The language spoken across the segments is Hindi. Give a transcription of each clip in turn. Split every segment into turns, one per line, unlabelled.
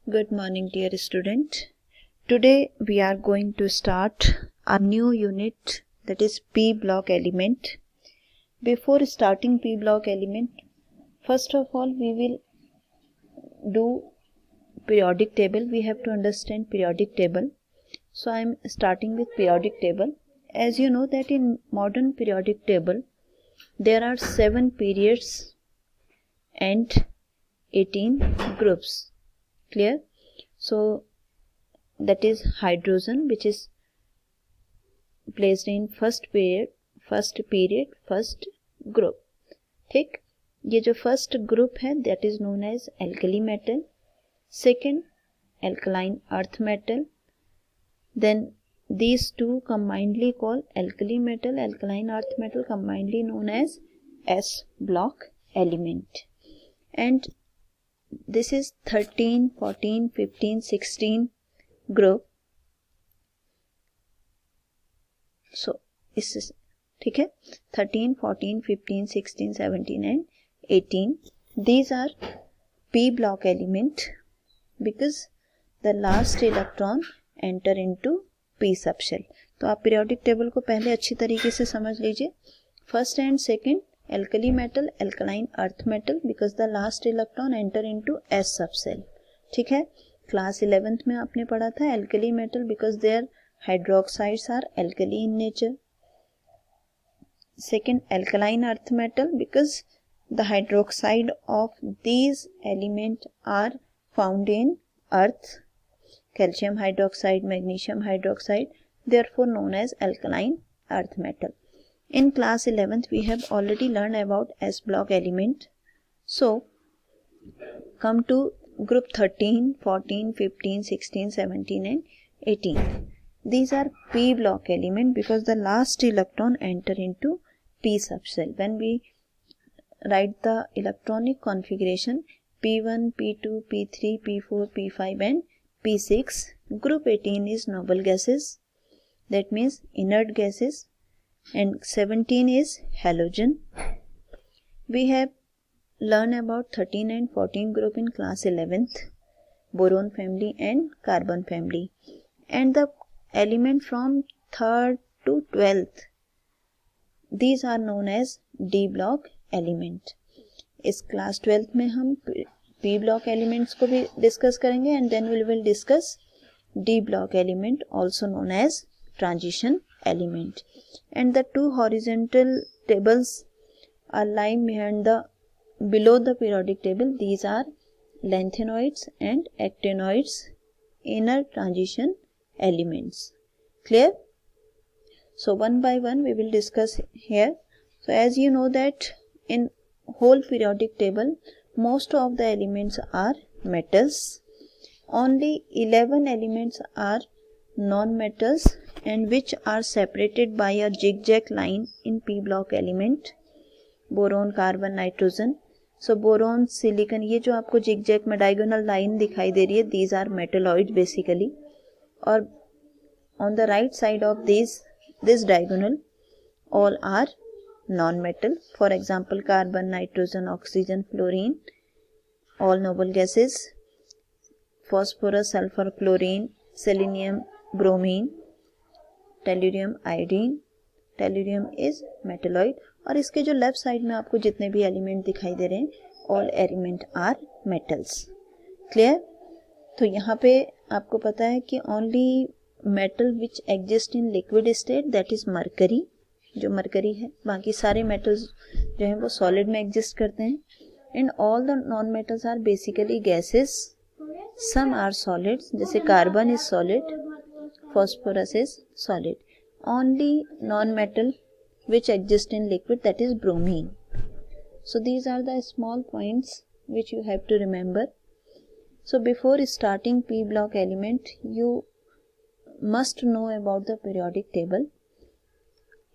Good morning, dear student. Today we are going to start a new unit, that is P block element. Before starting P block element, first of all we will do periodic table. We have to understand periodic table. So I am starting with periodic table. As you know that in modern periodic table there are 7 periods and 18 groups. Clear? So that is hydrogen, which is placed in first group. ठीक, ये जो फर्स्ट ग्रुप है that is known as alkali metal, second alkaline earth metal, then these two combinedly called alkali metal, alkaline earth metal, combinedly known as S block element. And this is 13, 14, 15, 16 group. So इस ठीक है 13, 14, 15, 16, 17 and 18. These are P block element because the last electron enter into P subshell. तो आप periodic table को पहले अच्छी तरीके से समझ लीजिए. First and second alkali metal, alkaline earth metal because the last electron enter into S subshell. ठीक है. क्लास 11th में आपने पढ़ा था alkali metal because their hydroxides are alkali in nature. Second alkaline earth metal because the hydroxide of these elements are found in earth, calcium hydroxide, magnesium hydroxide, therefore known as alkaline earth metal. In class 11th we have already learned about S block element. So come to group 13, 14, 15, 16, 17 and 18. These are P block element because the last electron enter into P subshell. When we write the electronic configuration P1, P2, P3, P4, P5 and P6, group 18 is noble gases, that means inert gases, and 17 is halogen. We have learned about 13 and 14 group in class 11th, boron family and carbon family, and the element from 3rd to 12th, these are known as D block element. इस क्लास 12th में हम P block elements को भी डिस्कस करेंगे and then we will discuss D block element, also known as transition element. And the two horizontal tables are lying below the periodic table. These are lanthanoids and actinoids, inner transition elements. Clear? So one by one we will discuss here. So as you know that in whole periodic table most of the elements are metals. Only 11 elements are non-metals and which are separated by a zigzag line in P block element. Boron, carbon, nitrogen. So boron, silicon, ये जो आपको zigzag में diagonal line दिखाई दे रही है, these are metalloid basically. और on the right side of this diagonal all are non-metal. For example, carbon, nitrogen, oxygen, fluorine, all noble gases, phosphorus, sulfur, chlorine, selenium, bromine, tellurium, iodine. Tellurium is metalloid. और इसके जो लेफ्ट साइड में आपको जितने भी एलिमेंट दिखाई दे रहे हैं all element are metals. Clear? तो यहाँ पे आपको पता है कि only metal which exist in liquid state, that is mercury, जो मरकरी है. बाकी सारे metals जो हैं वो solid में exist करते हैं. And all the non metals are basically gases. Some are solids, जैसे carbon is solid, phosphorus is solid. Only non metal which exist in liquid, that is bromine. So these are the small points which you have to remember. So before starting P block element you must know about the periodic table.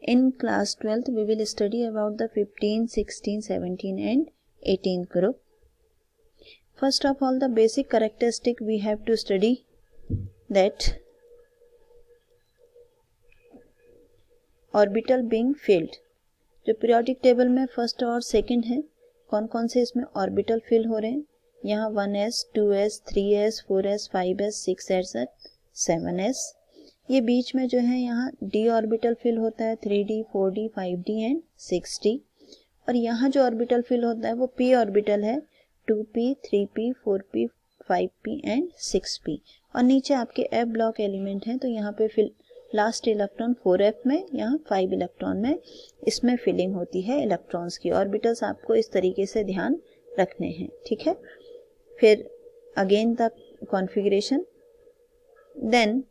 In class 12th we will study about the 15, 16, 17 and 18 group. First of all the basic characteristic we have to study that orbital being field. जो पीरियोडिक टेबल में फर्स्ट और सेकंड है, कौन कौन से इसमें ऑर्बिटल फिल हो रहे हैं यहाँ 1s 2s 3s 4s 5s 6s 7s। ये बीच में जो है यहाँ d ऑर्बिटल फिल होता है 3d 4d 5d and 6d। और यहाँ जो ऑर्बिटल फिल होता है वो p ऑर्बिटल है 2p 3p 4p 5p and 6p। और नीचे आपके f ब्लॉक एलिमेंट हैं तो यहाँ पे फिल लास्ट इलेक्ट्रॉन 4f में, यहाँ 5 इलेक्ट्रॉन में इसमें फिलिंग होती है इलेक्ट्रॉन्स की। ऑर्बिटल्स आपको इस तरीके से ध्यान रखने हैं, ठीक है। फिर again the configuration, then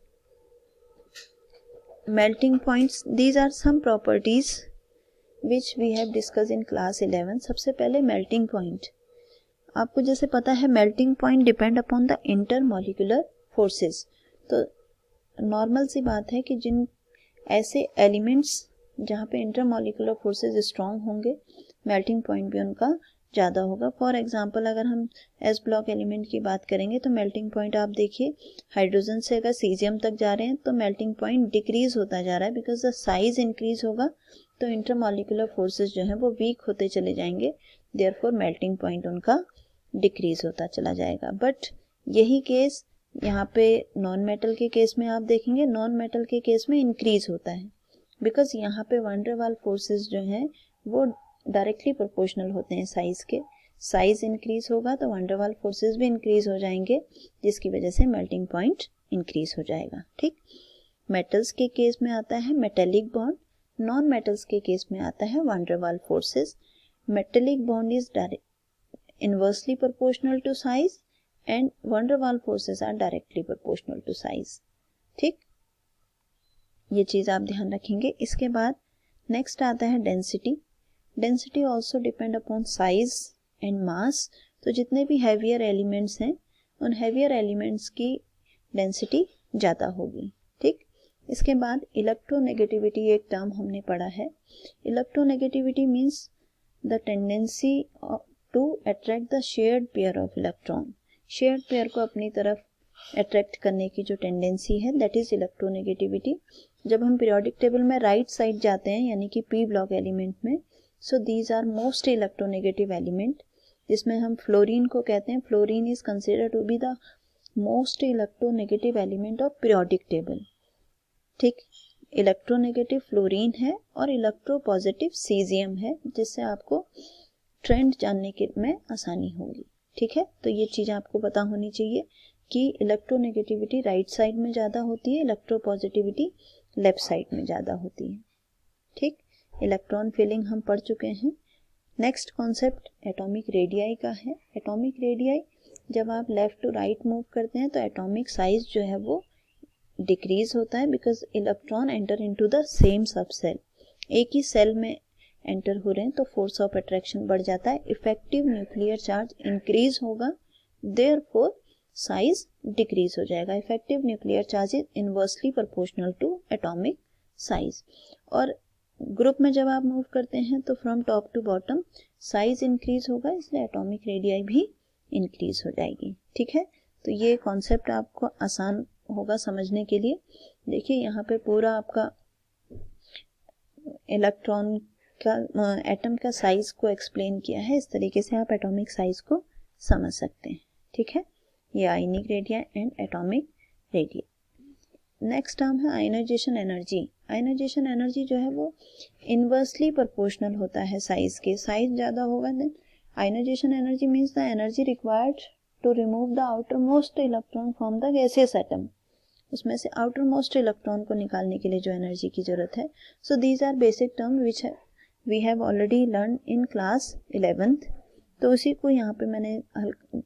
melting points, these are some properties which we have discussed in class 11। सबसे पहले melting point, आपको जैसे पता है melting point depend upon the intermolecular forces। तो नॉर्मल सी बात है कि जिन ऐसे एलिमेंट्स जहाँ पे इंटरमोलिकुलर फोर्सेस स्ट्रॉन्ग होंगे मेल्टिंग पॉइंट भी उनका ज़्यादा होगा। फॉर एग्जांपल अगर हम एस ब्लॉक एलिमेंट की बात करेंगे तो मेल्टिंग पॉइंट आप देखिए हाइड्रोजन से अगर सीजियम तक जा रहे हैं तो मेल्टिंग पॉइंट डिक्रीज होता जा रहा है बिकॉज द साइज इंक्रीज होगा तो इंटरमोलिकुलर फोर्सेस जो हैं वो वीक होते चले जाएंगे, देयरफॉर मेल्टिंग पॉइंट उनका डिक्रीज होता चला जाएगा। बट यही केस यहाँ पे नॉन मेटल के केस में आप देखेंगे, नॉन मेटल के केस में इंक्रीज होता है बिकॉज यहाँ पे वैन डर वाल्स फोर्सेस जो हैं वो डायरेक्टली प्रोपोर्शनल होते हैं साइज के। साइज इंक्रीज होगा तो वैन डर वाल्स फोर्सेस भी इंक्रीज हो जाएंगे जिसकी वजह से मेल्टिंग पॉइंट इंक्रीज हो जाएगा, ठीक। मेटल्स के केस में आता है मेटेलिक बॉन्ड, नॉन मेटल्स के केस में आता है van der Waals forces. Metallic bond is inversely proportional to size and van der Waals forces are directly proportional to size, ठीक। ये चीज आप ध्यान रखेंगे। इसके बाद नेक्स्ट आता है density. Density also depend upon size and mass. तो जितने भी हैवियर एलिमेंट्स हैं उन हैवियर एलिमेंट्स की डेंसिटी ज़्यादा होगी, ठीक। इसके बाद इलेक्ट्रोनेगेटिविटी एक टर्म हमने पढ़ा है। Electronegativity means the tendency to attract the shared pair of electron. Shared pair को अपनी तरफ अट्रैक्ट करने की जो टेंडेंसी है दैट इज इलेक्ट्रोनेगेटिविटी। जब हम पीरियोडिक टेबल में राइट साइड जाते हैं यानी कि पी ब्लॉक एलिमेंट में, so these are most electronegative element, जिसमें हम फ्लोरीन को कहते हैं। Fluorine is considered to be the most electronegative element of periodic table, ठीक। इलेक्ट्रोनेगेटिव फ्लोरीन है और इलेक्ट्रोपॉजिटिव सीजियम है, जिससे आपको ट्रेंड जानने के में आसानी होगी, ठीक है। तो ये चीज़ आपको पता होनी चाहिए कि इलेक्ट्रोनेगेटिविटी राइट साइड में ज़्यादा होती है, इलेक्ट्रोपॉजिटिविटी लेफ्ट साइड में ज़्यादा होती है, ठीक। इलेक्ट्रॉन फिलिंग हम पढ़ चुके हैं। नेक्स्ट कॉन्सेप्ट एटॉमिक रेडियाई का है। एटॉमिक रेडियाई, जब आप लेफ्ट टू राइट मूव करते हैं तो एटॉमिक साइज जो है वो डिक्रीज होता है because electron enter into the same सब सेल। एक ही सेल में एंटर हो रहे हैं तो फोर्स ऑफ अट्रैक्शन बढ़ जाता है, इफेक्टिव न्यूक्लियर चार्ज इंक्रीज होगा, देयरफॉर साइज डिक्रीज हो जाएगा। Effective nuclear charge is inversely proportional to atomic size. और ग्रुप में जब आप मूव करते हैं तो from top to bottom size increase होगा, इसलिए एटॉमिक रेडियाई भी इंक्रीज हो जाएगी, ठीक है। तो ये कॉन्सेप्ट आपको आसान होगा समझने के लिए। देखिए यहाँ पे पूरा आपका इलेक्ट्रॉन का एटम का साइज को एक्सप्लेन किया है। इस तरीके से आप एटॉमिक साइज को समझ सकते हैं, ठीक है। ये ionic radii and atomic radii. Next term है आयनाइजेशन एनर्जी। आयनाइजेशन एनर्जी जो है वो इनवर्सली प्रोपोर्शनल होता है साइज के। साइज ज़्यादा होगा then ionization energy means the energy required to remove the outermost electron from the gaseous atom. उसमें से आउटर मोस्ट इलेक्ट्रॉन को निकालने के लिए जो एनर्जी की जरूरत है। So these are basic term which we have already learn in class 11th। तो उसी को यहाँ पे मैंने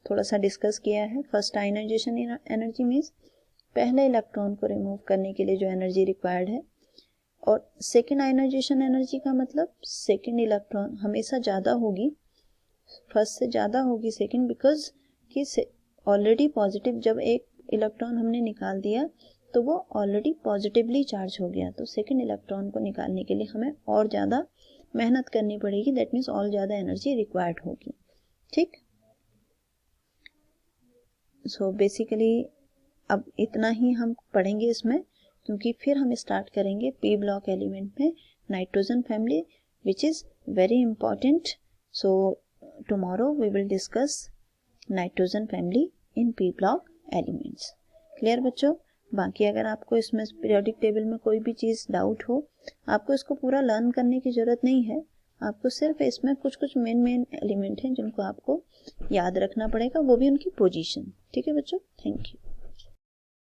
थोड़ा सा डिस्कस किया है। फर्स्ट आयनाइजेशन एनर्जी मीन्स पहले इलेक्ट्रॉन को रिमूव करने के लिए जो एनर्जी रिक्वायर्ड है, और सेकेंड आयनाइजेशन एनर्जी का मतलब सेकेंड इलेक्ट्रॉन हमेशा ज़्यादा होगी, फर्स्ट से ज़्यादा होगी सेकेंड, बिकॉज कि ऑलरेडी पॉजिटिव जब एक इलेक्ट्रॉन हमने निकाल दिया तो वो ऑलरेडी पॉजिटिवली चार्ज हो गया, तो सेकेंड इलेक्ट्रॉन को निकालने के लिए हमें और ज़्यादा मेहनत करनी पड़ेगी, दैट मीन्स और ज़्यादा एनर्जी रिक्वायर्ड होगी, ठीक। सो बेसिकली अब इतना ही हम पढ़ेंगे इसमें, क्योंकि फिर हम स्टार्ट करेंगे पी ब्लॉक एलिमेंट में nitrogen family which is very important. So tomorrow we will discuss nitrogen family in P block elements. Clear बच्चों? बाकी अगर आपको इसमें पीरियोडिक टेबल में कोई भी चीज़ डाउट हो, आपको इसको पूरा लर्न करने की ज़रूरत नहीं है, आपको सिर्फ इसमें कुछ कुछ मेन एलिमेंट हैं जिनको आपको याद रखना पड़ेगा, वो भी उनकी पोजीशन। ठीक है बच्चों, थैंक यू।